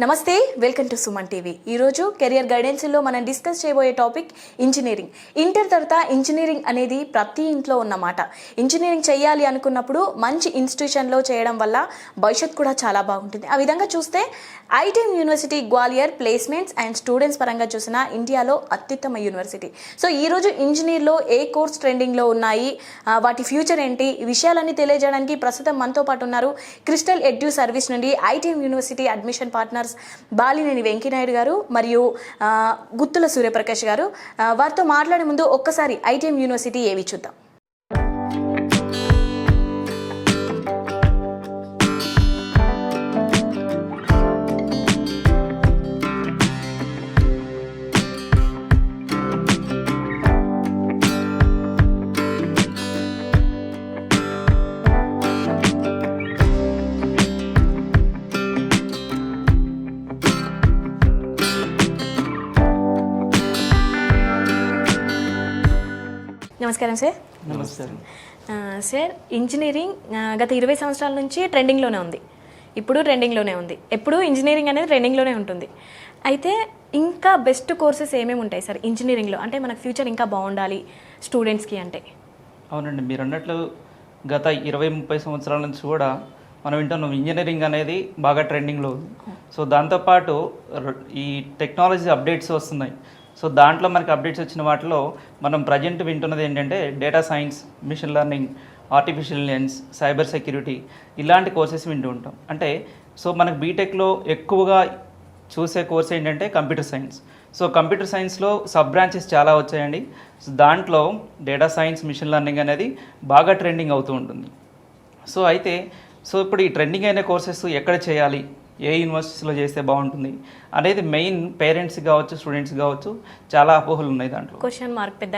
నమస్తే, welcome to Suman TV. ఈరోజు career గైడెన్స్లో మనం డిస్కస్ చేయబోయే టాపిక్ ఇంజనీరింగ్. ఇంటర్ తర్వాత ఇంజనీరింగ్ అనేది ప్రతి ఇంట్లో ఉన్నమాట. ఇంజనీరింగ్ చేయాలి అనుకున్నప్పుడు మంచి ఇన్స్టిట్యూషన్లో చేయడం వల్ల భవిష్యత్తు కూడా చాలా బాగుంటుంది. ఆ విధంగా చూస్తే ITM university Gwalior placements and students పరంగా చూసిన ఇండియాలో అత్యుత్తమ యూనివర్సిటీ. సో ఈరోజు ఇంజనీర్లో ఏ కోర్స్ ట్రెండింగ్లో ఉన్నాయి, వాటి ఫ్యూచర్ ఏంటి, ఈ విషయాలన్నీ తెలియజేయడానికి ప్రస్తుతం మనతో పాటు ఉన్నారు క్రిస్టల్ ఎడ్యూ సర్వీస్ నుండి ITM university admission partner Balineni Venkaiah Naidu గారు మరియు గుత్తుల సూర్యప్రకాష్ గారు. వారితో మాట్లాడే ముందు ఒక్కసారి ఐటీఎం యూనివర్సిటీ ఏవి చూద్దాం. నమస్కారం సార్. నమస్కారం సార్, ఇంజనీరింగ్ గత 20 సంవత్సరాల నుంచి ట్రెండింగ్లోనే ఉంది, ఇప్పుడు ట్రెండింగ్లోనే ఉంది, ఎప్పుడు ఇంజనీరింగ్ అనేది ట్రెండింగ్లోనే ఉంటుంది. అయితే ఇంకా బెస్ట్ కోర్సెస్ ఏమేమి ఉంటాయి సార్ ఇంజనీరింగ్లో? అంటే మనకు ఫ్యూచర్ ఇంకా బాగుండాలి స్టూడెంట్స్కి అంటే. అవునండి, మీరు అన్నట్లు గత 20-30 సంవత్సరాల నుంచి కూడా మనం వింటున్నాం ఇంజనీరింగ్ అనేది బాగా ట్రెండింగ్లో ఉంది. సో దాంతోపాటు ఈ టెక్నాలజీ అప్డేట్స్ వస్తున్నాయి. సో దాంట్లో మనకి అప్డేట్స్ వచ్చిన వాటిలో మనం ప్రజెంట్ వింటున్నది ఏంటంటే data science, machine learning, artificial intelligence, cyber security, ఇలాంటి కోర్సెస్ వింటూ ఉంటాం. అంటే సో మనకు బీటెక్లో ఎక్కువగా చూసే కోర్స్ ఏంటంటే కంప్యూటర్ సైన్స్. సో కంప్యూటర్ సైన్స్లో సబ్ బ్రాంచెస్ చాలా వచ్చాయండి. సో దాంట్లో డేటా సైన్స్, మిషన్ లెర్నింగ్ అనేది బాగా ట్రెండింగ్ అవుతూ ఉంటుంది. సో అయితే ఇప్పుడు ఈ ట్రెండింగ్ అయిన కోర్సెస్ ఎక్కడ చేయాలి, ఏ యూనివర్సిటీస్లో చేస్తే బాగుంటుంది అనేది మెయిన్ పేరెంట్స్ కావచ్చు, స్టూడెంట్స్ కావచ్చు చాలా అపోహలు ఉన్నాయి దాంట్లో. క్వశ్చన్ మార్క్ పెద్ద.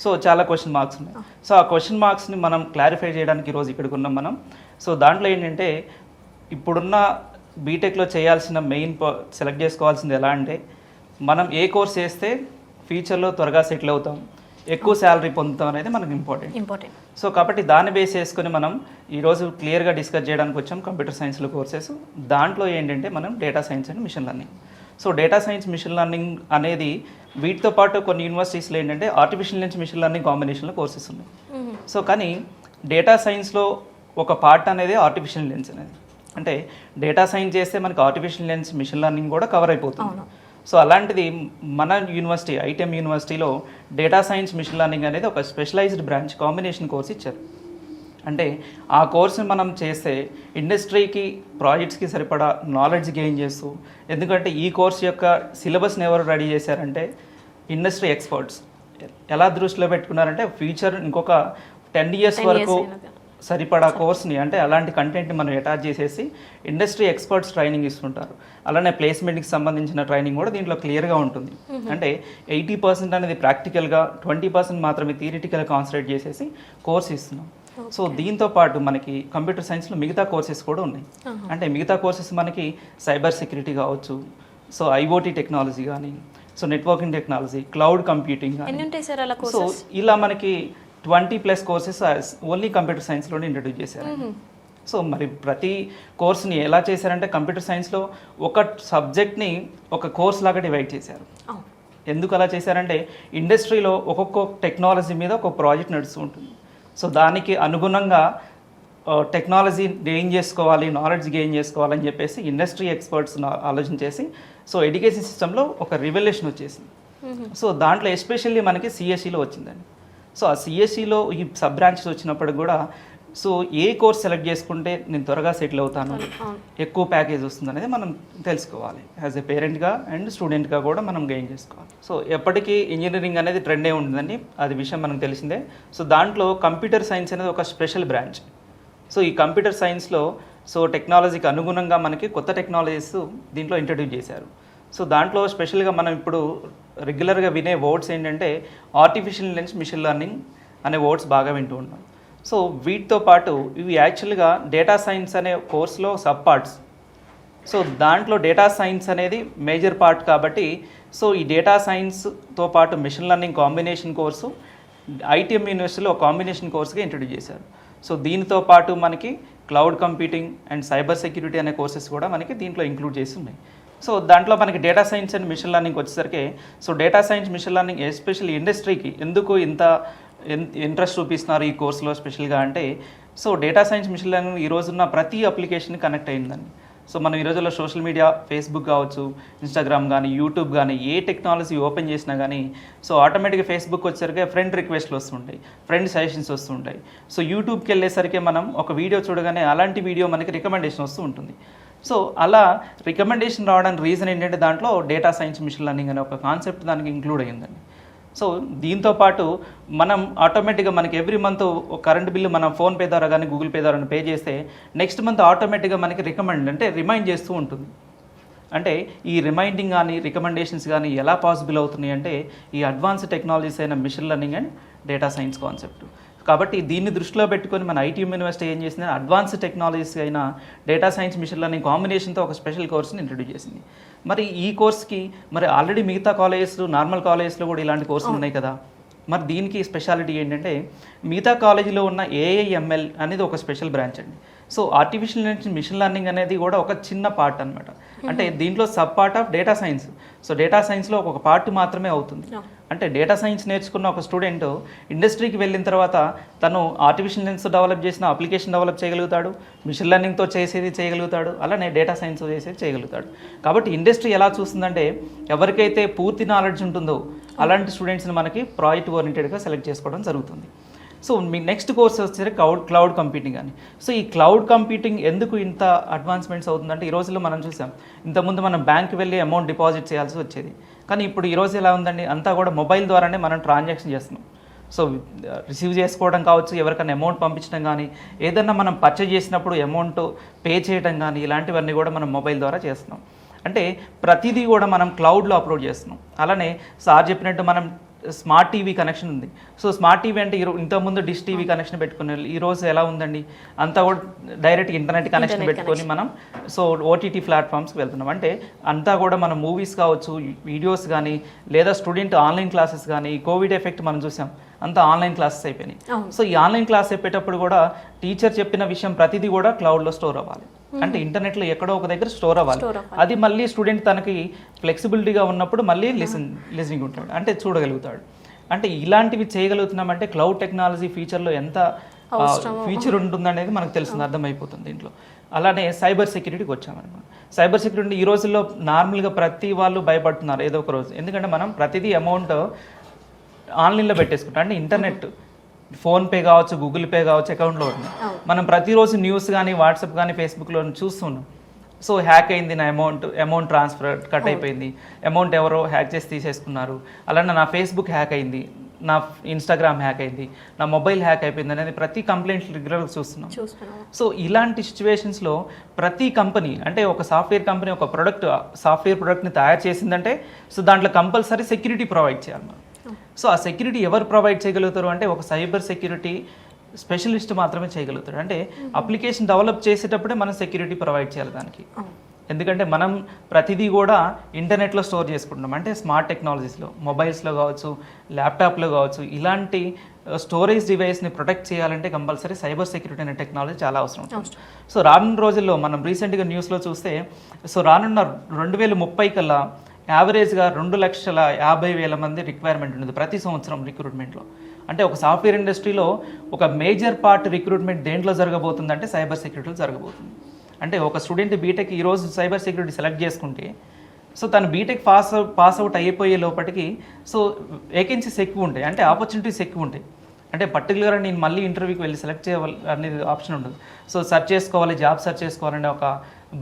సో చాలా క్వశ్చన్ మార్క్స్ ఉన్నాయి. సో ఆ క్వశ్చన్ మార్క్స్ని మనం క్లారిఫై చేయడానికి ఈరోజు ఇక్కడికి ఉన్నాం మనం. సో దాంట్లో ఏంటంటే ఇప్పుడున్న బీటెక్లో చేయాల్సిన మెయిన్ సెలెక్ట్ చేసుకోవాల్సింది ఎలా అంటే మనం ఏ కోర్స్ చేస్తే ఫ్యూచర్లో త్వరగా సెటిల్ అవుతాం, ఎక్కువ శాలరీ పొందుతాం అనేది మనకు ఇంపార్టెంట్. సో కాబట్టి దాన్ని బేస్ చేసుకొని మనం ఈరోజు క్లియర్గా డిస్కస్ చేయడానికి వచ్చాం కంప్యూటర్ సైన్స్లో కోర్సెస్. దాంట్లో ఏంటంటే మనం data science and machine learning. So data science, machine learning అనేది వీటితో పాటు కొన్ని యూనివర్సిటీస్లో ఏంటంటే ఆర్టిఫిషియల్ ఇంటెలిజెన్స్, మిషన్ లెర్నింగ్ కాంబినేషన్లో కోర్సెస్ ఉన్నాయి. సో కానీ డేటా సైన్స్లో ఒక పార్ట్ అనేది ఆర్టిఫిషియల్ ఇంటెలిజెన్స్ అనేది. అంటే డేటా సైన్స్ చేస్తే మనకి ఆర్టిఫిషియల్ ఇంటెలిజెన్స్, మిషన్ లెర్నింగ్ కూడా కవర్ అయిపోతుంది. సో అలాంటిది మన యూనివర్సిటీ ఐటీఎం యూనివర్సిటీలో డేటా సైన్స్, మిషన్ లెర్నింగ్ అనేది ఒక స్పెషలైజ్డ్ బ్రాంచ్ కాంబినేషన్ కోర్స్ ఇచ్చారు. అంటే ఆ కోర్సుని మనం చేస్తే ఇండస్ట్రీకి, ప్రాజెక్ట్స్కి సరిపడా నాలెడ్జ్ గెయిన్ చేస్తూ, ఎందుకంటే ఈ కోర్స్ యొక్క సిలబస్ని ఎవరు రెడీ చేశారంటే ఇండస్ట్రీ ఎక్స్పర్ట్స్. ఎలా దృష్టిలో పెట్టుకున్నారంటే ఫ్యూచర్ ఇంకొక 10 years వరకు సరిపడా కోర్స్ని, అంటే అలాంటి కంటెంట్ని మనం అటాచ్ చేసేసి ఇండస్ట్రీ ఎక్స్పర్ట్స్ ట్రైనింగ్ ఇస్తుంటారు. అలానే ప్లేస్మెంట్కి సంబంధించిన ట్రైనింగ్ కూడా దీంట్లో క్లియర్గా ఉంటుంది. అంటే 80% అనేది ప్రాక్టికల్గా, 20% మాత్రమే థియరిటికల్గా కాన్సన్ట్రేట్ చేసేసి కోర్స్ ఇస్తున్నాం. సో దీంతో పాటు మనకి కంప్యూటర్ సైన్స్లో మిగతా కోర్సెస్ కూడా ఉన్నాయి. అంటే మిగతా కోర్సెస్ మనకి సైబర్ సెక్యూరిటీ కావచ్చు, సో ఐఓటీ టెక్నాలజీ కానీ, so networking technology, cloud computing కానీ, సో ఇలా మనకి 20+ కోర్సెస్ ఓన్లీ కంప్యూటర్ సైన్స్లోనే ఇంట్రడ్యూస్ చేశారు. సో మరి ప్రతి కోర్స్ని ఎలా చేశారంటే కంప్యూటర్ సైన్స్లో ఒక సబ్జెక్ట్ని ఒక కోర్స్ లాగా డివైడ్ చేశారు. ఎందుకు అలా చేశారంటే ఇండస్ట్రీలో ఒక్కొక్క టెక్నాలజీ మీద ఒక ప్రాజెక్ట్ నడుస్తూ ఉంటుంది. సో దానికి అనుగుణంగా టెక్నాలజీ గెయిన్ చేసుకోవాలి, నాలెడ్జ్ గెయిన్ చేసుకోవాలని చెప్పేసి ఇండస్ట్రీ ఎక్స్పర్ట్స్ ఆలోచన చేసి సో ఎడ్యుకేషన్ సిస్టంలో ఒక రివల్యూషన్ వచ్చేసింది. సో దాంట్లో ఎస్పెషల్లీ మనకి సిఎస్సిలో వచ్చిందండి. సో ఆ సిఎస్సిలో ఈ సబ్ బ్రాంచెస్ వచ్చినప్పుడు కూడా సో ఏ కోర్స్ సెలెక్ట్ చేసుకుంటే నేను త్వరగా సెటిల్ అవుతాను, ఎక్కువ ప్యాకేజ్ వస్తుంది అనేది మనం తెలుసుకోవాలి. యాజ్ ఎ పేరెంట్గా అండ్ స్టూడెంట్గా కూడా మనం గెయిన్ చేసుకోవాలి. సో ఎప్పటికీ ఇంజనీరింగ్ అనేది ట్రెండే ఉంటుందండి, అది విషయం మనకు తెలిసిందే. సో దాంట్లో కంప్యూటర్ సైన్స్ అనేది ఒక స్పెషల్ బ్రాంచ్. సో ఈ కంప్యూటర్ సైన్స్లో సో టెక్నాలజీకి అనుగుణంగా మనకి కొత్త టెక్నాలజీస్ దీంట్లో ఇంట్రడ్యూస్ చేశారు. సో దాంట్లో స్పెషల్గా మనం ఇప్పుడు రెగ్యులర్గా వినే వర్డ్స్ ఏంటంటే ఆర్టిఫిషియల్ ఇంటెలిజెన్స్, మిషన్ లెర్నింగ్ అనే వర్డ్స్ బాగా వింటూ ఉంటాం. సో వీటితో పాటు ఇవి యాక్చువల్గా డేటా సైన్స్ అనే కోర్స్లో సబ్ పార్ట్స్. సో దాంట్లో డేటా సైన్స్ అనేది మేజర్ పార్ట్ కాబట్టి సో ఈ డేటా సైన్స్తో పాటు machine learning combination course ITM యూనివర్సిటీలో కాంబినేషన్ కోర్సుగా ఇంట్రడ్యూస్ చేశారు. సో దీనితో పాటు మనకి cloud computing and cyber security అనే కోర్సెస్ కూడా మనకి దీంట్లో ఇంక్లూడ్ చేసి ఉన్నాయి. సో దాంట్లో మనకి data science and machine learning వచ్చేసరికి so data science machine learning especially ఇండస్ట్రీకి ఎందుకు ఇంత ఇంట్రెస్ట్ చూపిస్తున్నారు ఈ కోర్సులో స్పెషల్గా అంటే so data science machine learning ఈ రోజున్న ప్రతి అప్లికేషన్ కనెక్ట్ అయిందండి. సో మనం ఈ రోజుల్లో సోషల్ మీడియా ఫేస్బుక్ కావచ్చు, ఇన్స్టాగ్రామ్ కానీ, యూట్యూబ్ కానీ ఏ టెక్నాలజీ ఓపెన్ చేసినా కానీ సో ఆటోమేటిక్గా ఫేస్బుక్ వచ్చేసరికి ఫ్రెండ్ రిక్వెస్ట్లు వస్తుంటాయి, ఫ్రెండ్ సజెషన్స్ వస్తుంటాయి. సో యూట్యూబ్కి వెళ్ళేసరికి మనం ఒక వీడియో చూడగానే అలాంటి వీడియో మనకి రికమెండేషన్ వస్తూ ఉంటుంది. సో అలా రికమెండేషన్ రావడానికి రీజన్ ఏంటంటే దాంట్లో డేటా సైన్స్ మిషన్ లెర్నింగ్ అనే ఒక కాన్సెప్ట్ దానికి ఇంక్లూడ్ అయ్యిందండి. సో దీంతోపాటు మనం ఆటోమేటిక్గా మనకి ఎవ్రీ మంత్ కరెంట్ బిల్లు మనం ఫోన్పే ద్వారా కానీ గూగుల్ పే ద్వారా పే చేస్తే నెక్స్ట్ మంత్ ఆటోమేటిక్గా మనకి రిమైండ్ చేస్తూ ఉంటుంది. అంటే ఈ రిమైండింగ్ కానీ రికమెండేషన్స్ కానీ ఎలా పాసిబుల్ అవుతున్నాయి అంటే ఈ అడ్వాన్స్ టెక్నాలజీస్ అయిన machine learning and data science concept. కాబట్టి దీన్ని దృష్టిలో పెట్టుకొని మన ఐటీఎం యూనివర్సిటీ ఏం చేసింది, అడ్వాన్స్ టెక్నాలజీస్ అయిన డేటా సైన్స్ మిషన్ లెర్నింగ్ కాంబినేషన్తో ఒక స్పెషల్ కోర్స్ని ఇంట్రడ్యూస్ చేసింది. మరి ఈ కోర్స్కి మరి ఆల్రెడీ మిగతా కాలేజెస్లో నార్మల్ కాలేజెస్లో కూడా ఇలాంటి కోర్సులు ఉన్నాయి కదా, మరి దీనికి స్పెషాలిటీ ఏంటంటే మిగతా కాలేజీలో ఉన్న ఏఐఎంఎల్ అనేది ఒక స్పెషల్ బ్రాంచ్ అండి. సో ఆర్టిఫిషియల్ మిషన్ లెర్నింగ్ అనేది కూడా ఒక చిన్న పార్ట్ అనమాట. అంటే దీంట్లో sub part of data science. So data సైన్స్లో ఒక పార్ట్ మాత్రమే అవుతుంది. అంటే డేటా సైన్స్ నేర్చుకున్న ఒక స్టూడెంట్ ఇండస్ట్రీకి వెళ్ళిన తర్వాత తను ఆర్టిఫిషియల్ ఇంటెలిజెన్స్ డెవలప్ చేసిన అప్లికేషన్ డెవలప్ చేయగలుగుతాడు, మిషన్ లెర్నింగ్తో చేసేది చేయగలుగుతాడు, అలానే డేటా సైన్స్ చేసేది చేయగలుగుతాడు. కాబట్టి ఇండస్ట్రీ ఎలా చూస్తుందంటే ఎవరికైతే పూర్తి నాలెడ్జ్ ఉంటుందో అలాంటి స్టూడెంట్స్ని మనకి ప్రాజెక్ట్ ఓరియంటెడ్గా సెలెక్ట్ చేసుకోవడం జరుగుతుంది. సో మీ నెక్స్ట్ కోర్స్ వచ్చేసరికి క్లౌడ్ కంప్యూటింగ్ అని. సో ఈ క్లౌడ్ కంప్యూటింగ్ ఎందుకు ఇంత అడ్వాన్స్మెంట్స్ అవుతుందంటే ఈ రోజుల్లో మనం చూసాం, ఇంతకుముందు మనం బ్యాంక్కి వెళ్ళి అమౌంట్ డిపాజిట్ చేయాల్సి వచ్చేది, కానీ ఇప్పుడు ఈ రోజు ఎలా ఉందండి, అంతా కూడా మొబైల్ ద్వారానే మనం ట్రాన్సాక్షన్ చేస్తున్నాం. సో రిసీవ్ చేసుకోవడం కావచ్చు, ఎవరికైనా అమౌంట్ పంపించడం కానీ, ఏదన్నా మనం పర్చేజ్ చేసినప్పుడు అమౌంట్ పే చేయడం కానీ ఇలాంటివన్నీ కూడా మనం మొబైల్ ద్వారా చేస్తున్నాం. అంటే ప్రతిదీ కూడా మనం క్లౌడ్లో అప్లోడ్ చేస్తున్నాం. అలానే సార్ చెప్పినట్టు మనం స్మార్ట్ టీవీ కనెక్షన్ ఉంది. సో స్మార్ట్ టీవీ అంటే ఇంతకుముందు డిష్ టీవీ కనెక్షన్ పెట్టుకునే, ఈరోజు ఎలా ఉందండి, అంతా కూడా డైరెక్ట్ ఇంటర్నెట్ కనెక్షన్ పెట్టుకొని మనం సో ఓటీటీ ప్లాట్ఫామ్స్కి వెళ్తున్నాం. అంటే అంతా కూడా మనం మూవీస్ కావచ్చు, వీడియోస్ కానీ, లేదా స్టూడెంట్ ఆన్లైన్ క్లాసెస్ కానీ, కోవిడ్ ఎఫెక్ట్ మనం చూసాం, అంతా ఆన్లైన్ క్లాసెస్ అయిపోయినాయి. సో ఈ ఆన్లైన్ క్లాస్ చెప్పేటప్పుడు కూడా టీచర్ చెప్పిన విషయం ప్రతిదీ కూడా క్లౌడ్లో స్టోర్ అవ్వాలి. అంటే ఇంటర్నెట్లో ఎక్కడో ఒక దగ్గర స్టోర్ అవ్వాలి. అది మళ్ళీ స్టూడెంట్ తనకి ఫ్లెక్సిబిలిటీగా ఉన్నప్పుడు మళ్ళీ లిసనింగ్ ఉంటాడు, అంటే చూడగలుగుతాడు. అంటే ఇలాంటివి చేయగలుగుతున్నామంటే క్లౌడ్ టెక్నాలజీ ఫ్యూచర్లో ఎంత ఫ్యూచర్ ఉంటుందనేది మనకు తెలిసింది, అర్థమైపోతుంది దీంట్లో. అలానే సైబర్ సెక్యూరిటీకి వచ్చామన్నమాట. సైబర్ సెక్యూరిటీ ఈ రోజుల్లో నార్మల్గా ప్రతి వాళ్ళు భయపడుతున్నారు ఏదో ఒక రోజు, ఎందుకంటే మనం ప్రతిదీ అమౌంట్ ఆన్లైన్లో పెట్టేసుకుంటాం. అంటే ఇంటర్నెట్, ఫోన్పే కావచ్చు, గూగుల్ పే కావచ్చు, అకౌంట్లో ఉంది. మనం ప్రతిరోజు న్యూస్ కానీ, వాట్సాప్ కానీ, ఫేస్బుక్లో చూస్తున్నాం. సో హ్యాక్ అయింది నా అమౌంట్ ట్రాన్స్ఫర్ కట్ అయిపోయింది, అమౌంట్ ఎవరో హ్యాక్ చేసి తీసేసుకున్నారు, అలానే నా ఫేస్బుక్ హ్యాక్ అయింది, నా ఇన్స్టాగ్రామ్ హ్యాక్ అయింది, నా మొబైల్ హ్యాక్ అయిపోయింది అనేది ప్రతి కంప్లైంట్ రెగ్యులర్గా చూస్తున్నాం. సో ఇలాంటి సిచ్యువేషన్స్లో ప్రతి కంపెనీ, అంటే ఒక సాఫ్ట్వేర్ కంపెనీ ఒక సాఫ్ట్వేర్ ప్రోడక్ట్ని తయారు చేసిందంటే సో దాంట్లో కంపల్సరీ సెక్యూరిటీ ప్రొవైడ్ చేయాలి మనం. సో ఆ సెక్యూరిటీ ఎవరు ప్రొవైడ్ చేయగలుగుతారు అంటే ఒక సైబర్ సెక్యూరిటీ స్పెషలిస్ట్ మాత్రమే చేయగలుగుతారు. అంటే అప్లికేషన్ డెవలప్ చేసేటప్పుడే మనం సెక్యూరిటీ ప్రొవైడ్ చేయాలి దానికి. ఎందుకంటే మనం ప్రతిదీ కూడా ఇంటర్నెట్లో స్టోర్ చేసుకుంటున్నాం. అంటే స్మార్ట్ టెక్నాలజీస్లో, మొబైల్స్లో కావచ్చు, ల్యాప్టాప్లో కావచ్చు, ఇలాంటి స్టోరేజ్ డివైస్ని ప్రొటెక్ట్ చేయాలంటే కంపల్సరీ సైబర్ సెక్యూరిటీ అనే టెక్నాలజీ చాలా అవసరం ఉంటుంది. సో రానున్న రోజుల్లో మనం రీసెంట్గా న్యూస్లో చూస్తే సో రానున్న 2030 కల్లా యావరేజ్గా 2,50,000 మంది రిక్వైర్మెంట్ ఉంటుంది ప్రతి సంవత్సరం రిక్రూట్మెంట్లో. అంటే ఒక సాఫ్ట్వేర్ ఇండస్ట్రీలో ఒక మేజర్ పార్ట్ రిక్రూట్మెంట్ దేంట్లో జరగబోతుందంటే సైబర్ సెక్యూరిటీలో జరగబోతుంది. అంటే ఒక స్టూడెంట్ బీటెక్ ఈరోజు సైబర్ సెక్యూరిటీ సెలెక్ట్ చేసుకుంటే సో తను బీటెక్ పాస్ అవుట్ అయిపోయే లోపలికి సో వేకెన్సీస్ ఎక్కువ ఉంటాయి, అంటే ఆపర్చునిటీస్ ఎక్కువ ఉంటాయి. అంటే పర్టికులర్గా నేను మళ్ళీ ఇంటర్వ్యూకి వెళ్ళి సెలెక్ట్ చేయాలి అనేది ఆప్షన్ ఉండదు. సో సెర్చ్ చేసుకోవాలి, జాబ్ సెర్చ్ చేసుకోవాలనే ఒక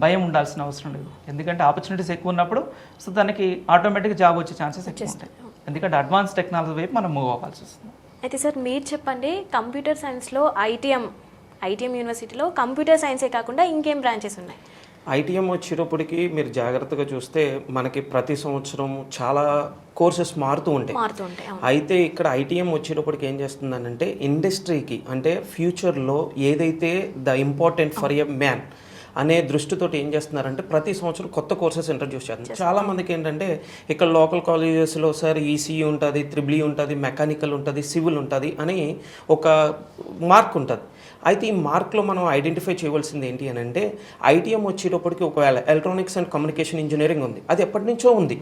భయం ఉండాల్సిన అవసరం లేదు. ఎందుకంటే ఆపర్చునిటీస్ ఎక్కువ ఉన్నప్పుడు సో దానికి ఆటోమేటిక్గా జాబ్ వచ్చే ఛాన్సెస్ ఎక్కువ ఉంటాయి. ఎందుకంటే అడ్వాన్స్ టెక్నాలజీ వైపు మనం మూవ్ అవ్వాల్సి వస్తుంది. అయితే సార్ మీరు చెప్పండి, కంప్యూటర్ సైన్స్లో ఐటీఎం యూనివర్సిటీలో కంప్యూటర్ సైన్సే కాకుండా ఇంకేం బ్రాంచెస్ ఉన్నాయి? ఐటీఎం వచ్చేటప్పటికి మీరు జాగ్రత్తగా చూస్తే మనకి ప్రతి సంవత్సరం చాలా కోర్సెస్ మారుతూ ఉంటాయి. అయితే ఇక్కడ ఐటీఎం వచ్చేటప్పటికి ఏం చేస్తుందనంటే ఇండస్ట్రీకి, అంటే ఫ్యూచర్లో ఏదైతే the important for a man అనే దృష్టితో ఏం చేస్తున్నారంటే ప్రతి సంవత్సరం కొత్త కోర్సెస్ ఇంట్రడ్యూస్ చేస్తున్నారు. చాలామందికి ఏంటంటే ఇక్కడ లోకల్ కాలేజెస్లో సార్ ఈసీఈ ఉంటుంది, త్రిబుల్ ఉంటుంది, మెకానికల్ ఉంటుంది, సివిల్ ఉంటుంది అని ఒక మార్క్ ఉంటుంది. అయితే ఈ మార్క్లో మనం ఐడెంటిఫై చేయవలసింది ఏంటి అని అంటే ఐటీఎం వచ్చేటప్పటికి ఒకవేళ ఎలక్ట్రానిక్స్ అండ్ కమ్యూనికేషన్ ఇంజనీరింగ్ ఉంది, అది ఎప్పటి నుంచో ఉంది.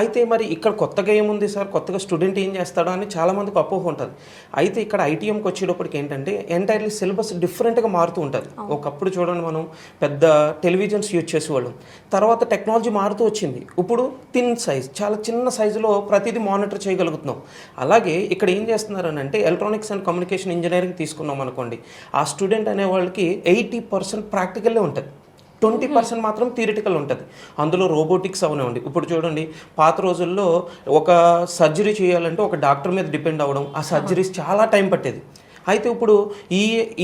అయితే మరి ఇక్కడ కొత్తగా ఏముంది సార్, కొత్తగా స్టూడెంట్ ఏం చేస్తాడో అని చాలామందికి అపోహ ఉంటుంది. అయితే ఇక్కడ ఐటీఎంకి వచ్చేటప్పటికి ఏంటంటే ఎంటైర్లీ సిలబస్ డిఫరెంట్గా మారుతూ ఉంటుంది. ఒకప్పుడు చూడండి మనం పెద్ద టెలివిజన్స్ యూజ్ చేసేవాళ్ళం, తర్వాత టెక్నాలజీ మారుతూ వచ్చింది. ఇప్పుడు థిన్ సైజ్, చాలా చిన్న సైజులో ప్రతిదీ మానిటర్ చేయగలుగుతున్నాం. అలాగే ఇక్కడ ఏం చేస్తున్నారు అని అంటే ఎలక్ట్రానిక్స్ అండ్ కమ్యూనికేషన్ ఇంజనీరింగ్ తీసుకున్నాం అనుకోండి, ఆ స్టూడెంట్ అనే వాళ్ళకి 80% ప్రాక్టికల్లే ఉంటుంది, 20% మాత్రం థియరిటికల్ ఉంటుంది. అందులో రోబోటిక్స్ అవనివ్వండి. ఇప్పుడు చూడండి, పాత రోజుల్లో ఒక సర్జరీ చేయాలంటే ఒక డాక్టర్ మీద డిపెండ్ అవ్వడం, ఆ సర్జరీస్ చాలా టైం పట్టేది. అయితే ఇప్పుడు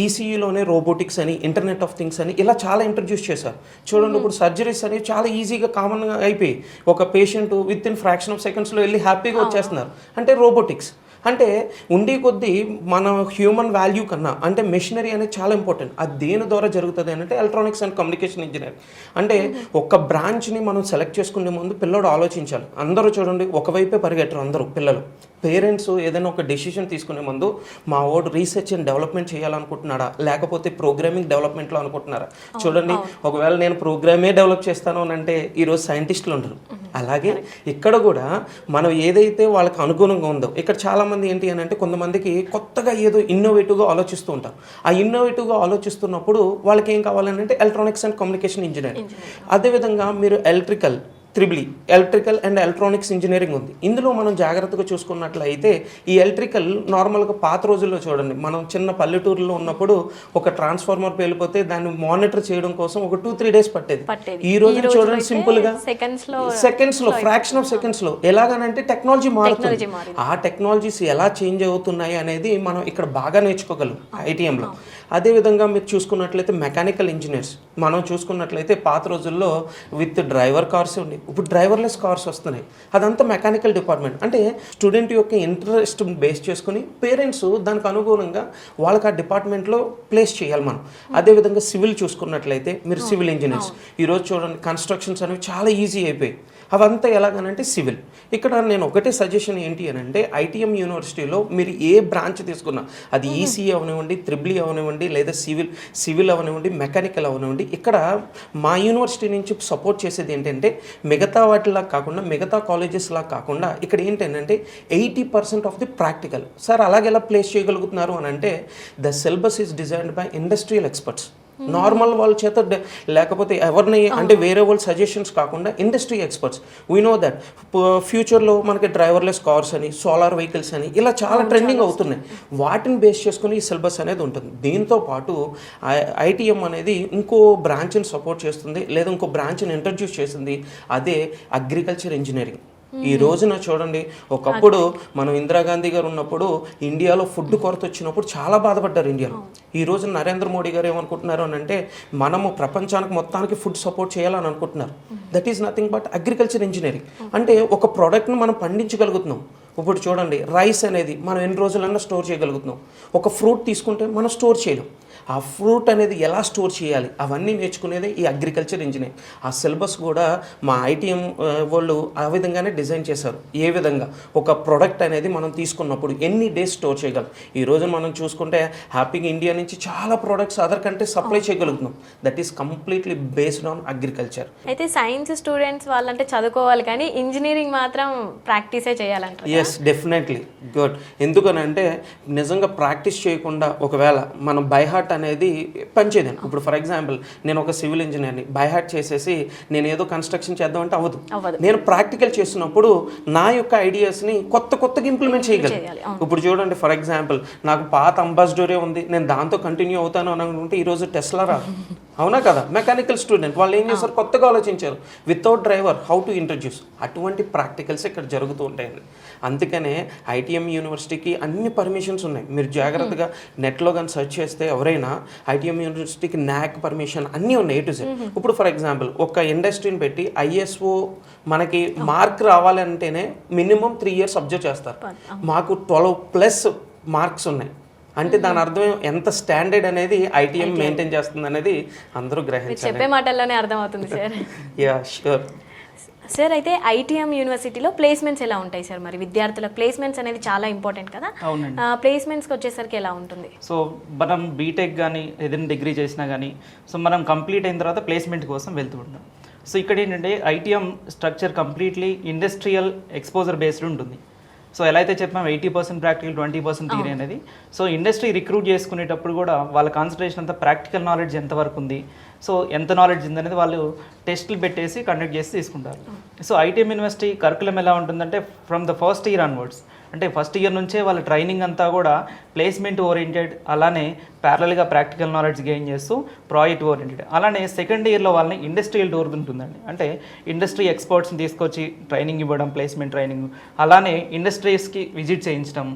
ఈసీఈలోనే రోబోటిక్స్ అని, ఇంటర్నెట్ ఆఫ్ థింగ్స్ అని ఇలా చాలా ఇంట్రడ్యూస్ చేశారు. చూడండి, ఇప్పుడు సర్జరీస్ అనేవి చాలా ఈజీగా కామన్గా అయిపోయి ఒక patient with in fraction of సెకండ్స్లో వెళ్ళి హ్యాపీగా వచ్చేస్తున్నారు. అంటే రోబోటిక్స్ అంటే ఉండే కొద్దీ మన హ్యూమన్ వాల్యూ కన్నా అంటే మెషినరీ అనేది చాలా ఇంపార్టెంట్. అది దేని ద్వారా జరుగుతుంది అంటే ఎలక్ట్రానిక్స్ అండ్ కమ్యూనికేషన్ ఇంజనీరింగ్. అంటే ఒక బ్రాంచ్ని మనం సెలెక్ట్ చేసుకునే ముందు పిల్లడు ఆలోచించాలి. అందరూ చూడండి ఒకవైపే పరిగెట్టరు అందరూ పిల్లలు. పేరెంట్స్ ఏదైనా ఒక డెసిషన్ తీసుకునే ముందు మా వాడు రీసెర్చ్ అండ్ డెవలప్మెంట్ చేయాలనుకుంటున్నాడా లేకపోతే ప్రోగ్రామింగ్ డెవలప్మెంట్లో అనుకుంటున్నారా? చూడండి, ఒకవేళ నేను ప్రోగ్రామే డెవలప్ చేస్తాను అని అంటే ఈరోజు సైంటిస్టులు ఉండరు. అలాగే ఇక్కడ కూడా మనం ఏదైతే వాళ్ళకి అనుగుణంగా ఉందో, ఇక్కడ చాలామంది ఏంటి అని అంటే కొంతమందికి కొత్తగా ఏదో ఇన్నోవేటివ్గా ఆలోచిస్తూ ఉంటారు. ఆ ఇన్నోవేటివ్గా ఆలోచిస్తున్నప్పుడు వాళ్ళకి ఏం కావాలని అంటే ఎలక్ట్రానిక్స్ అండ్ కమ్యూనికేషన్ ఇంజనీరింగ్. అదేవిధంగా మీరు ఎలక్ట్రికల్ అండ్ ఎలక్ట్రానిక్స్ ఇంజనీరింగ్ ఉంది. ఇందులో మనం జాగ్రత్తగా చూసుకున్నట్లయితే ఈ ఎలక్ట్రికల్ నార్మల్గా పాత రోజుల్లో చూడండి, మనం చిన్న పల్లెటూరులో ఉన్నప్పుడు ఒక ట్రాన్స్ఫార్మర్ పేలిపోతే దాన్ని మానిటర్ చేయడం కోసం ఒక 2-3 days పట్టేది. ఈ రోజు చూడండి సింపుల్గా సెకండ్స్లో ఫ్రాక్షన్ ఆఫ్ సెకండ్స్లో. ఎలాగనంటే టెక్నాలజీ మారుతుంది. ఆ టెక్నాలజీస్ ఎలా చేంజ్ అవుతున్నాయి అనేది మనం ఇక్కడ బాగా నేర్చుకోగలం ఐటీఎంలో. అదేవిధంగా మీరు చూసుకున్నట్లయితే మెకానికల్ ఇంజనీర్స్ మనం చూసుకున్నట్లయితే పాత రోజుల్లో విత్ డ్రైవర్ కార్స్ ఉండి, ఇప్పుడు డ్రైవర్లెస్ కార్స్ వస్తున్నాయి. అదంతా మెకానికల్ డిపార్ట్మెంట్. అంటే స్టూడెంట్ యొక్క ఇంట్రెస్ట్ బేస్ చేసుకుని పేరెంట్స్ దానికి అనుగుణంగా వాళ్ళకి ఆ డిపార్ట్మెంట్లో ప్లేస్ చేయాలి మనం. అదేవిధంగా సివిల్ చూసుకున్నట్లయితే మీరు సివిల్ ఇంజనీర్స్. ఈరోజు చూడండి కన్స్ట్రక్షన్స్ అనేవి చాలా ఈజీ అయిపోయాయి. అవంతా ఎలాగనంటే సివిల్. ఇక్కడ నేను ఒకటే సజెషన్ ఏంటి అని అంటే ఐటీఎం యూనివర్సిటీలో మీరు ఏ బ్రాంచ్ తీసుకున్నా, అది ఈసీఈ అవనివ్వండి, త్రిబుల్ అవనివ్వండి, లేదా సివిల్ అవనివ్వండి, మెకానికల్ అవనివ్వండి, ఇక్కడ మా యూనివర్సిటీ నుంచి సపోర్ట్ చేసేది ఏంటంటే మిగతా వాటిలా కాకుండా, మిగతా కాలేజెస్లా కాకుండా ఇక్కడ ఏంటంటే 80% ఆఫ్ ది ప్రాక్టికల్. సార్ అలాగెలా ప్లేస్ చేయగలుగుతున్నారు అని అంటే the syllabus is designed by industrial experts. Normal వాళ్ళ చేత లేకపోతే ఎవరిని అంటే వేరే వాళ్ళ సజెషన్స్ కాకుండా industry experts. We know that ఫ్యూచర్లో మనకి డ్రైవర్లెస్ కార్స్ అని, సోలార్ వెహికల్స్ అని ఇలా చాలా ట్రెండింగ్ అవుతున్నాయి. వాటిని బేస్ చేసుకుని ఈ సిలబస్ అనేది ఉంటుంది. దీంతో పాటు ఐటీఎం అనేది ఇంకో బ్రాంచ్ని సపోర్ట్ చేస్తుంది, లేదా ఇంకో బ్రాంచ్ని ఇంట్రడ్యూస్ చేసింది, అదే అగ్రికల్చర్ ఇంజనీరింగ్. ఈ రోజున చూడండి, ఒకప్పుడు మనం ఇందిరాగాంధీ గారు ఉన్నప్పుడు ఇండియాలో ఫుడ్ కొరత వచ్చినప్పుడు చాలా బాధపడ్డారు ఇండియాలో. ఈ రోజు నరేంద్ర మోడీ గారు ఏమనుకుంటున్నారు అని అంటే మనము ప్రపంచానికి మొత్తానికి ఫుడ్ సపోర్ట్ చేయాలని అనుకుంటున్నారు. That is nothing but agriculture engineering. అంటే ఒక ప్రోడక్ట్ని మనం పండించగలుగుతున్నాం. ఇప్పుడు చూడండి, రైస్ అనేది మనం ఎన్ని రోజులన్నా స్టోర్ చేయగలుగుతున్నాం. ఒక ఫ్రూట్ తీసుకుంటే మనం స్టోర్ చేయలేం. ఆ ఫ్రూట్ అనేది ఎలా స్టోర్ చేయాలి అవన్నీ నేర్చుకునేది ఈ అగ్రికల్చర్ ఇంజనీర్. ఆ సిలబస్ కూడా మా ఐటీఎం వాళ్ళు ఆ విధంగానే డిజైన్ చేశారు. ఏ విధంగా ఒక ప్రోడక్ట్ అనేది మనం తీసుకున్నప్పుడు ఎన్ని డేస్ స్టోర్ చేయగలం. ఈ రోజు మనం చూసుకుంటే హ్యాపీగా ఇండియా నుంచి చాలా ప్రోడక్ట్స్ అదర్ కంట్రీస్ సప్లై చేయగలుగుతున్నాం. That is completely based on agriculture. అయితే సైన్స్ స్టూడెంట్స్ వాళ్ళంటే చదువుకోవాలి, కానీ ఇంజనీరింగ్ మాత్రం ప్రాక్టీసే చేయాలంటారు. Yes, definitely good. ఎందుకనంటే నిజంగా ప్రాక్టీస్ చేయకుండా ఒకవేళ మనం బై హార్ట్ అనేది పనిచేయదండి. ఇప్పుడు ఫర్ ఎగ్జాంపుల్ నేను ఒక సివిల్ ఇంజనీర్ని బై హార్ట్ చేసేసి నేను ఏదో కన్స్ట్రక్షన్ చేద్దామంటే అవ్వదు. నేను ప్రాక్టికల్ చేస్తున్నప్పుడు నా యొక్క ఐడియాస్ని కొత్తగా ఇంప్లిమెంట్ చేయగలను. ఇప్పుడు చూడండి, ఫర్ ఎగ్జాంపుల్ నాకు పాత అంబాసిడరే ఉంది, నేను దాంతో కంటిన్యూ అవుతాను అని అనుకుంటే ఈరోజు టెస్లా రాదు. అవునా కదా? మెకానికల్ స్టూడెంట్ వాళ్ళు ఏం చేస్తారు, కొత్తగా ఆలోచించారు. Without driver how to introduce, అటువంటి ప్రాక్టికల్స్ ఇక్కడ జరుగుతూ ఉంటాయండి. అందుకనే ఐటీఎం యూనివర్సిటీకి అన్ని పర్మిషన్స్ ఉన్నాయి. మీరు జాగ్రత్తగా నెట్లో కానీ సెర్చ్ చేస్తే ఎవరైనా ఐటీఎం యూనివర్సిటీకి NAAC పర్మిషన్ అన్నీ ఉన్నాయి, A to Z. ఇప్పుడు ఫర్ ఎగ్జాంపుల్ ఒక ఇండస్ట్రీని పెట్టి ISO మనకి మార్క్ రావాలంటేనే మినిమం 3 years అబ్జర్వ్ చేస్తారు. మాకు 12+ మార్క్స్ ఉన్నాయి. అంటే దాని అర్థం ఎంత స్టాండర్డ్ అనేది ఐటీఎం మెయింటైన్ చేస్తుంది అనేది అందరూ గ్రహించాలి. చెప్పే మాటల్లోనే అర్థమవుతుంది సార్. Yeah, sure. సార్ అయితే ఐటీఎం యూనివర్సిటీలో ప్లేస్మెంట్స్ ఎలా ఉంటాయి సార్? మరి విద్యార్థుల ప్లేస్మెంట్స్ అనేది చాలా ఇంపార్టెంట్ కదా. అవునండి. ప్లేస్మెంట్స్కి వచ్చేసరికి ఎలా ఉంటుంది? సో మనం బీటెక్ కానీ ఏదైనా డిగ్రీ చేసినా కానీ సో మనం కంప్లీట్ అయిన తర్వాత ప్లేస్మెంట్ కోసం వెళ్తూ ఉంటాం. సో ఇక్కడ ఏంటంటే ITM structure completely industrial exposure based ఉంటుంది. సో ఎలా అయితే చెప్పాం 80% ప్రాక్టికల్ 20% థియరీ అనేది. సో ఇండస్ట్రీ రిక్రూట్ చేసుకునేటప్పుడు కూడా వాళ్ళ కాన్సన్ట్రేషన్ అంతా ప్రాక్టికల్ నాలెడ్జ్ ఎంతవరకు ఉంది, సో ఎంత నాలెడ్జ్ ఉంది అనేది వాళ్ళు టెస్టులు పెట్టేసి కండక్ట్ చేసి తీసుకుంటారు. సో ఐటీఎం యూనివర్సిటీ కరికులం ఎలా ఉంటుందంటే from the first year onwards, అంటే ఫస్ట్ ఇయర్ నుంచే వాళ్ళ ట్రైనింగ్ అంతా కూడా ప్లేస్మెంట్ ఓరియంటెడ్, అలానే ప్యారలల్గా ప్రాక్టికల్ నాలెడ్జ్ గెయిన్ చేస్తూ ప్రాజెక్ట్ ఓరియంటెడ్. అలానే సెకండ్ ఇయర్లో వాళ్ళని ఇండస్ట్రియల్ టూర్ ఉంటుందండి. అంటే ఇండస్ట్రీ ఎక్స్పర్ట్స్ని తీసుకొచ్చి ట్రైనింగ్ ఇవ్వడం, ప్లేస్మెంట్ ట్రైనింగ్, అలానే ఇండస్ట్రీస్కి విజిట్ చేయించడం,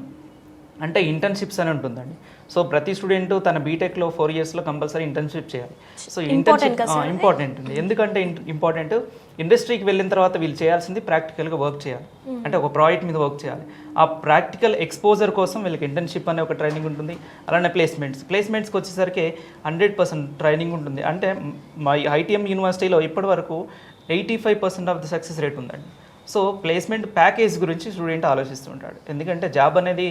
అంటే ఇంటర్న్షిప్స్ అని ఉంటుందండి. సో ప్రతి స్టూడెంట్ తన బీటెక్లో 4 ఇయర్స్లో కంపల్సరీ ఇంటర్న్షిప్ చేయాలి. సో ఇంటర్న్షిప్ ఇంపార్టెంట్ అండి. ఎందుకంటే ఇంపార్టెంట్, ఇండస్ట్రీకి వెళ్ళిన తర్వాత వీళ్ళు చేయాల్సింది ప్రాక్టికల్గా వర్క్ చేయాలి, అంటే ఒక ప్రాజెక్ట్ మీద వర్క్ చేయాలి. ఆ ప్రాక్టికల్ ఎక్స్పోజర్ కోసం వీళ్ళకి ఇంటర్న్షిప్ అనే ఒక ట్రైనింగ్ ఉంటుంది. అలానే ప్లేస్మెంట్స్కి వచ్చేసరికి 100% ట్రైనింగ్ ఉంటుంది. అంటే మా ఐటీఎం యూనివర్సిటీలో ఇప్పటి వరకు 85% ఆఫ్ ది సక్సెస్ రేట్ ఉందండి. సో ప్లేస్మెంట్ ప్యాకేజ్ గురించి స్టూడెంట్ ఆలోచిస్తుంటాడు. ఎందుకంటే జాబ్ అనేది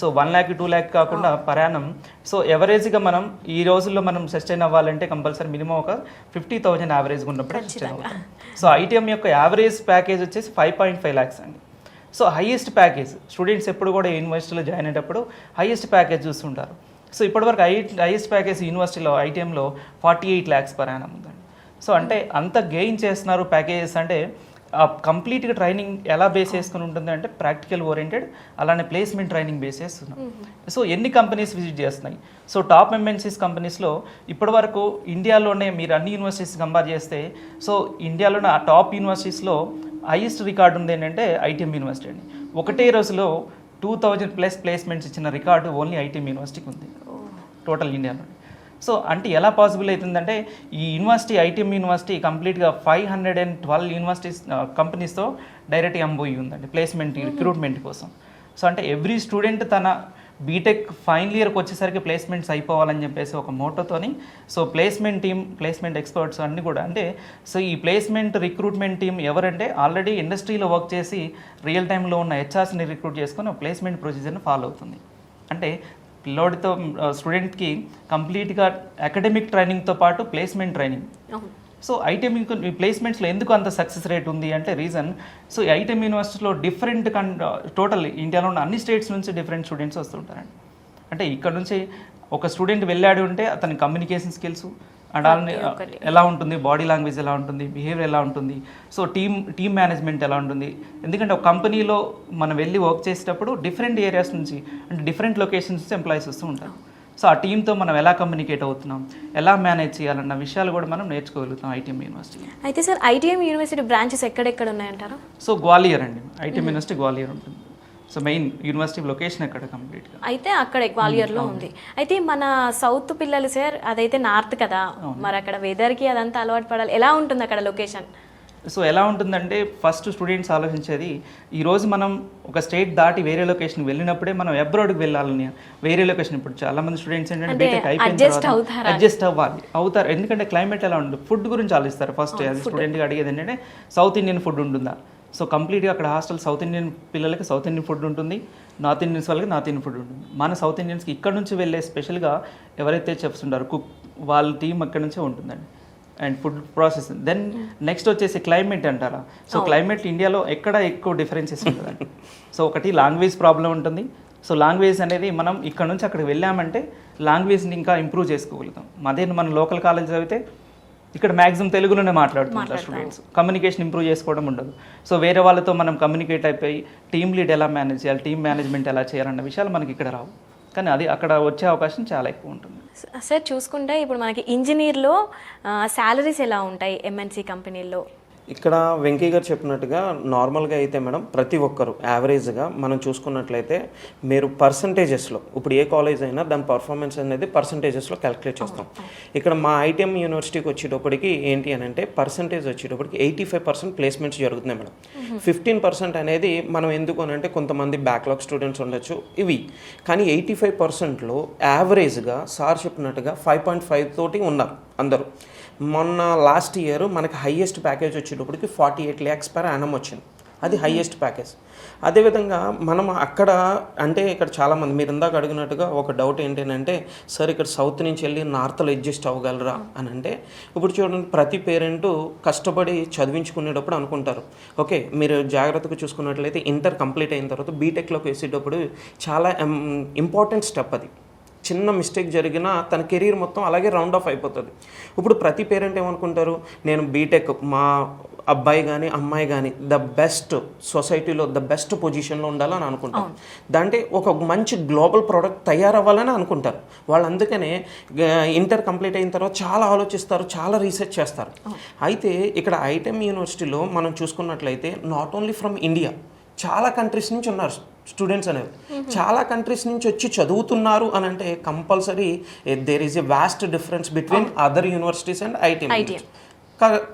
సో 1 lakh 2 lakh కాకుండా పరాణం. సో ఎవరేజ్గా మనం ఈ రోజుల్లో మనం సస్టైన్ అవ్వాలంటే కంపల్సరీ మినిమం ఒక 50,000 యావరేజ్గా ఉన్నప్పుడు సస్టైన్ అవుతాం. సో ఐటీఎం యొక్క యావరేజ్ ప్యాకేజ్ వచ్చేసి 5.5 lakhs అండి. సో హైయెస్ట్ ప్యాకేజ్ స్టూడెంట్స్ ఎప్పుడు కూడా యూనివర్సిటీలో జాయిన్ అయ్యేటప్పుడు హైయెస్ట్ ప్యాకేజ్ చూస్తుంటారు. సో ఇప్పటివరకు హైయెస్ట్ ప్యాకేజ్ యూనివర్సిటీలో ఐటీఎంలో 48 lakhs పరాణం ఉందండి. సో అంటే అంత గెయిన్ చేస్తున్నారు ప్యాకేజెస్. అంటే కంప్లీట్గా ట్రైనింగ్ ఎలా బేస్ చేసుకుని ఉంటుంది అంటే ప్రాక్టికల్ ఓరియంటెడ్, అలానే ప్లేస్మెంట్ ట్రైనింగ్ బేస్ చేస్తున్నాం. సో ఎన్ని కంపెనీస్ విజిట్ చేస్తున్నాయి? సో టాప్ ఎంఎన్సీస్ కంపెనీస్లో ఇప్పటివరకు ఇండియాలోనే మీరు అన్ని యూనివర్సిటీస్ కంపేర్ చేస్తే సో ఇండియాలోనే ఆ టాప్ యూనివర్సిటీస్లో హైయెస్ట్ రికార్డు ఉంది ఏంటంటే ఐటీఎం యూనివర్సిటీ అండి. ఒకటే రోజులో 2000+ ప్లేస్మెంట్స్ ఇచ్చిన రికార్డు ఓన్లీ ఐటీఎం యూనివర్సిటీకి ఉంది టోటల్ ఇండియాలో. సో అంటే ఎలా పాసిబుల్ అవుతుందంటే ఈ యూనివర్సిటీ ఐటీఎం యూనివర్సిటీ కంప్లీట్గా 512 యూనివర్సిటీస్ కంపెనీస్తో డైరెక్ట్ ఎంఓయూ ఉందండి ప్లేస్మెంట్ రిక్రూట్మెంట్ కోసం. సో అంటే ఎవ్రీ స్టూడెంట్ తన బీటెక్ ఫైనల్ ఇయర్కి వచ్చేసరికి ప్లేస్మెంట్స్ అయిపోవాలని చెప్పేసి ఒక మోటోతోని so placement team, placement experts అన్నీ కూడా అంటే సో ఈ ప్లేస్మెంట్ రిక్రూట్మెంట్ టీమ్ ఎవరంటే ఆల్రెడీ ఇండస్ట్రీలో వర్క్ చేసి రియల్ టైంలో ఉన్న హెచ్ఆర్స్ని రిక్రూట్ చేసుకొని ఒక ప్లేస్మెంట్ ప్రొసీజర్ని ఫాలో అవుతుంది. అంటే పిల్లోడితో స్టూడెంట్కి కంప్లీట్గా అకాడమిక్ ట్రైనింగ్తో పాటు ప్లేస్మెంట్ ట్రైనింగ్. సో ఐటీఎం ప్లేస్మెంట్స్లో ఎందుకు అంత సక్సెస్ రేట్ ఉంది అంటే రీజన్, సో ఐటీఎం యూనివర్సిటీలో డిఫరెంట్ టోటల్ ఇండియాలో ఉన్న అన్ని స్టేట్స్ నుంచి డిఫరెంట్ స్టూడెంట్స్ వస్తుంటారండి. అంటే ఇక్కడ నుంచి ఒక స్టూడెంట్ వెళ్ళాడు అంటే అతని కమ్యూనికేషన్ స్కిల్స్ అండ్ అలానే ఎలా ఉంటుంది, బాడీ లాంగ్వేజ్ ఎలా ఉంటుంది, బిహేవియర్ ఎలా ఉంటుంది, సో టీమ్ మేనేజ్మెంట్ ఎలా ఉంటుంది. ఎందుకంటే ఒక కంపెనీలో మనం వెళ్ళి వర్క్ చేసేటప్పుడు డిఫరెంట్ ఏరియాస్ నుంచి అంటే డిఫరెంట్ లొకేషన్స్ నుంచి ఎంప్లాయీస్ వస్తూ ఉంటారు. సో ఆ టీంతో మనం ఎలా కమ్యూనికేట్ అవుతున్నాం, ఎలా మేనేజ్ చేయాలన్న విషయాలు కూడా మనం నేర్చుకోగలుగుతాం ఐటీఎం యూనివర్సిటీ. అయితే సార్ ఐటీఎం యూనివర్సిటీ బ్రాంచెస్ ఎక్కడెక్కడ ఉన్నాయంటారు? సో గ్వాలియర్ అండి, ఐటీఎం యూనివర్సిటీ గ్వాలియర్ ఉంటుంది. సో మెయిన్ యూనివర్సిటీ లొకేషన్ అక్కడ కంప్లీట్గా అయితే అక్కడ గ్వాలియర్లో ఉంది. అయితే మన సౌత్ పిల్లలు సార్ అదైతే నార్త్ కదా, మరి అక్కడ వెదర్కి అదంతా అలవాటు పడాలి, ఎలా ఉంటుంది అక్కడ లొకేషన్? సో ఎలా ఉంటుందంటే ఫస్ట్ స్టూడెంట్స్ ఆలోచించేది ఈరోజు మనం ఒక స్టేట్ దాటి వేరే లొకేషన్కి వెళ్ళినప్పుడే మనం అబ్రాడ్కి వెళ్ళాలని వేరే లొకేషన్. ఇప్పుడు చాలా మంది స్టూడెంట్స్ ఏంటంటే బీటెక్ అయిపోయిన తర్వాత అడ్జస్ట్ అవుతారు. ఎందుకంటే క్లైమేట్ ఎలా ఉంటుంది, ఫుడ్ గురించి ఆలోచిస్తారు. ఫస్ట్ యాజ్ స్టూడెంట్గా అడిగేది ఏంటంటే సౌత్ ఇండియన్ ఫుడ్ ఉంటుందా. సో కంప్లీట్గా అక్కడ హాస్టల్ సౌత్ ఇండియన్ పిల్లలకి సౌత్ ఇండియన్ ఫుడ్ ఉంటుంది, నార్త్ ఇండియన్స్ వాళ్ళకి నార్త్ ఇండియన్ ఫుడ్ ఉంటుంది. మన సౌత్ ఇండియన్స్కి ఇక్కడ నుంచి వెళ్ళే స్పెషల్గా ఎవరైతే చెఫ్స్ ఉంటారో కుక్ వాళ్ళ టీం అక్కడ నుంచే ఉంటుందండి. And food process. Then next వచ్చేసి క్లైమేట్ అంటారా. సో క్లైమేట్ ఇండియాలో ఎక్కడ ఎక్కువ డిఫరెన్సెస్ ఉంటుందండి. సో ఒకటి లాంగ్వేజ్ ప్రాబ్లం ఉంటుంది. సో లాంగ్వేజ్ అనేది మనం ఇక్కడ నుంచి అక్కడికి వెళ్ళామంటే లాంగ్వేజ్ని ఇంకా ఇంప్రూవ్ చేసుకోగలుగుతాం. అదే మన లోకల్ కాలేజ్ చదివితే ఇక్కడ మ్యాక్సిమం తెలుగులోనే మాట్లాడుతుంటారు స్టూడెంట్స్, కమ్యూనికేషన్ ఇంప్రూవ్ చేసుకోవడం ఉండదు. సో వేరే వాళ్ళతో మనం కమ్యూనికేట్ అయిపోయి టీమ్ లీడ్ ఎలా మేనేజ్ చేయాలి, టీమ్ మేనేజ్మెంట్ ఎలా చేయాలన్న విషయాలు మనకి ఇక్కడ రావు. కానీ అది అక్కడ వచ్చే అవకాశం చాలా ఎక్కువ ఉంటుంది. సార్ చూసుకుంటే ఇప్పుడు మనకి ఇంజనీర్లో శాలరీస్ ఎలా ఉంటాయి ఎంఎన్సీ కంపెనీల్లో? ఇక్కడ వెంకయ్య గారు చెప్పినట్టుగా నార్మల్గా అయితే మేడం ప్రతి ఒక్కరు యావరేజ్గా మనం చూసుకున్నట్లయితే మీరు పర్సంటేజెస్లో ఇప్పుడు ఏ కాలేజ్ అయినా దాని పర్ఫార్మెన్స్ అనేది పర్సంటేజెస్లో క్యాలిక్యులేట్ చేస్తాం. ఇక్కడ మా ఐటీఎం యూనివర్సిటీకి వచ్చేటప్పటికి ఏంటి అని అంటే పర్సంటేజ్ వచ్చేటప్పటికి 85% ప్లేస్మెంట్స్ జరుగుతున్నాయి మేడం. 15% అనేది మనం ఎందుకు అని అంటే కొంతమంది బ్యాక్లాగ్ స్టూడెంట్స్ ఉండొచ్చు ఇవి, కానీ 85%లో యావరేజ్గా సార్ చెప్పినట్టుగా 5.5 తోటి ఉన్నారు అందరూ. మొన్న లాస్ట్ ఇయర్ మనకి హైయెస్ట్ ప్యాకేజ్ వచ్చేటప్పటికి 48 lakhs per annum వచ్చింది. అది హైయెస్ట్ ప్యాకేజ్. అదేవిధంగా మనం అక్కడ అంటే ఇక్కడ చాలామంది మీరు ఇందాక అడిగినట్టుగా ఒక డౌట్ ఏంటంటే సార్ ఇక్కడ సౌత్ నుంచి వెళ్ళి నార్త్లో అడ్జస్ట్ అవ్వగలరా అని అంటే, ఇప్పుడు చూడండి ప్రతి పేరెంటు కష్టపడి చదివించుకునేటప్పుడు అనుకుంటారు ఓకే మీరు జాగ్రత్తగా చూసుకున్నట్లయితే ఇంటర్ కంప్లీట్ అయిన తర్వాత బీటెక్లోకి వేసేటప్పుడు చాలా ఇంపార్టెంట్ స్టెప్ అది. చిన్న మిస్టేక్ జరిగినా తన కెరీర్ మొత్తం అలాగే రౌండ్ ఆఫ్ అయిపోతుంది. ఇప్పుడు ప్రతి పేరెంట్ ఏమనుకుంటారు, నేను బీటెక్ మా అబ్బాయి కానీ అమ్మాయి కానీ ద బెస్ట్ సొసైటీలో ద బెస్ట్ పొజిషన్లో ఉండాలని అనుకుంటారు. దాంట్లో ఒక మంచి గ్లోబల్ ప్రోడక్ట్ తయారవ్వాలని అనుకుంటారు వాళ్ళు. అందుకనే ఇంటర్ కంప్లీట్ అయిన తర్వాత చాలా ఆలోచిస్తారు, చాలా రీసెర్చ్ చేస్తారు. అయితే ఇక్కడ ఐటెమ్ యూనివర్సిటీలో మనం చూసుకున్నట్లయితే నాట్ ఓన్లీ ఫ్రమ్ ఇండియా, చాలా కంట్రీస్ నుంచి ఉన్నారు స్టూడెంట్స్ అనేవి. చాలా కంట్రీస్ నుంచి వచ్చి చదువుతున్నారు అని అంటే compulsory there is a vast difference between other universities and ITM.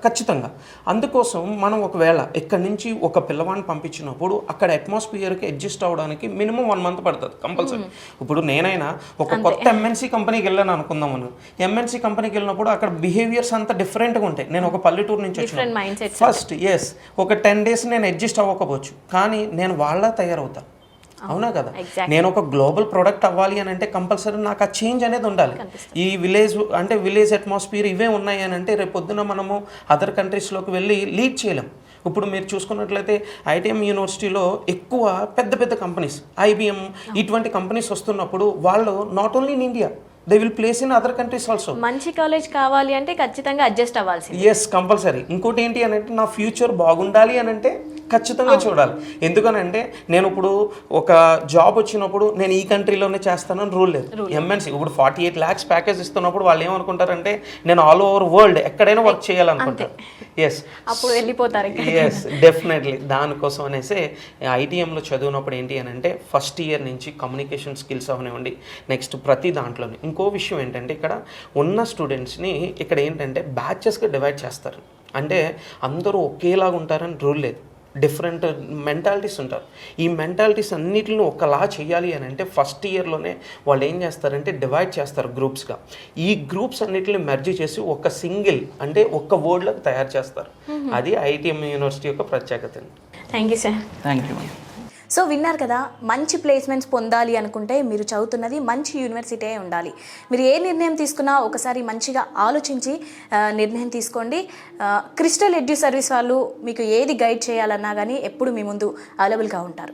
ఖచ్చితంగా. అందుకోసం మనం ఒకవేళ ఇక్కడి నుంచి ఒక పిల్లవాడిని పంపించినప్పుడు అక్కడ అట్మాస్ఫియర్కి అడ్జస్ట్ అవ్వడానికి మినిమం 1 month పడుతుంది కంపల్సరీ. ఇప్పుడు నేనైనా ఒక కొత్త ఎంఎన్సీ కంపెనీకి వెళ్ళాను అనుకుందాం మనం. ఎంఎన్సీ కంపెనీకి వెళ్ళినప్పుడు అక్కడ బిహేవియర్స్ అంతా డిఫరెంట్గా ఉంటాయి. నేను ఒక పల్లెటూరు నుంచి వచ్చాను ఫస్ట్ ఒక 10 days నేను అడ్జస్ట్ అవ్వకపోవచ్చు, కానీ నేను వాళ్ళ తయారవుతాను. అవునా కదా? నేను ఒక గ్లోబల్ ప్రోడక్ట్ అవ్వాలి అని అంటే కంపల్సరీ నాకు ఆ చేంజ్ అనేది ఉండాలి. ఈ విలేజ్ అంటే విలేజ్ అట్మాస్ఫియర్ ఇవే ఉన్నాయి అని అంటే రేపు పొద్దున మనము అదర్ కంట్రీస్లోకి వెళ్ళి లీడ్ చేయలేం. ఇప్పుడు మీరు చూసుకున్నట్లయితే ఐటీఎం యూనివర్సిటీలో ఎక్కువ పెద్ద పెద్ద కంపెనీస్ ఐబిఎం ఇటువంటి కంపెనీస్ వస్తున్నప్పుడు వాళ్ళు not only in India they will place in other countries also. మంచి కాలేజ్ కావాలి అంటే ఖచ్చితంగా అడ్జస్ట్ అవ్వాల్సింది. Yes compulsory. ఇంకోటి ఏంటి అని అంటే నా ఫ్యూచర్ బాగుండాలి అని అంటే ఖచ్చితంగా చూడాలి. ఎందుకనంటే నేను ఇప్పుడు ఒక జాబ్ వచ్చినప్పుడు నేను ఈ కంట్రీలోనే చేస్తానని రూల్ లేదు. ఎంఎన్సీ ఇప్పుడు 48 lakhs ప్యాకేజ్ ఇస్తున్నప్పుడు వాళ్ళు ఏమనుకుంటారంటే నేను ఆల్ ఓవర్ వరల్డ్ ఎక్కడైనా వర్క్ చేయాలనుకుంటారు. ఎస్ అప్పుడు వెళ్ళిపోతారు. Yes definitely. దానికోసం అనేసి ఐటీఎంలో చదివినప్పుడు ఏంటి అని అంటే ఫస్ట్ ఇయర్ నుంచి కమ్యూనికేషన్ స్కిల్స్ అవనివ్వండి, నెక్స్ట్ ప్రతి దాంట్లోనే. ఇంకో విషయం ఏంటంటే ఇక్కడ ఉన్న స్టూడెంట్స్ని ఇక్కడ ఏంటంటే బ్యాచెస్గా డివైడ్ చేస్తారు. అంటే అందరూ ఒకేలాగా ఉంటారని రూల్ లేదు, డిఫరెంట్ మెంటాలిటీస్ ఉంటారు. ఈ మెంటాలిటీస్ అన్నిటిని ఒకలా చేయాలి అని అంటే ఫస్ట్ ఇయర్లోనే వాళ్ళు ఏం చేస్తారంటే డివైడ్ చేస్తారు గ్రూప్స్గా. ఈ గ్రూప్స్ అన్నిటిని మెర్జ్ చేసి ఒక సింగిల్ అంటే ఒక్క వర్డ్లోకి తయారు చేస్తారు. అది ఐటీఎం యూనివర్సిటీ యొక్క ప్రత్యేకత. Thank you sir. Thank you. So విన్నారు కదా, మంచి ప్లేస్మెంట్స్ పొందాలి అనుకుంటే మీరు చదువుతున్నది మంచి యూనివర్సిటీ ఉండాలి. మీరు ఏ నిర్ణయం తీసుకున్నా ఒకసారి మంచిగా ఆలోచించి నిర్ణయం తీసుకోండి. క్రిస్టల్ ఎడ్యు సర్వీస్ వాళ్ళు మీకు ఏది గైడ్ చేయాలన్నా కానీ ఎప్పుడు మీ ముందు అవైలబుల్గా ఉంటారు.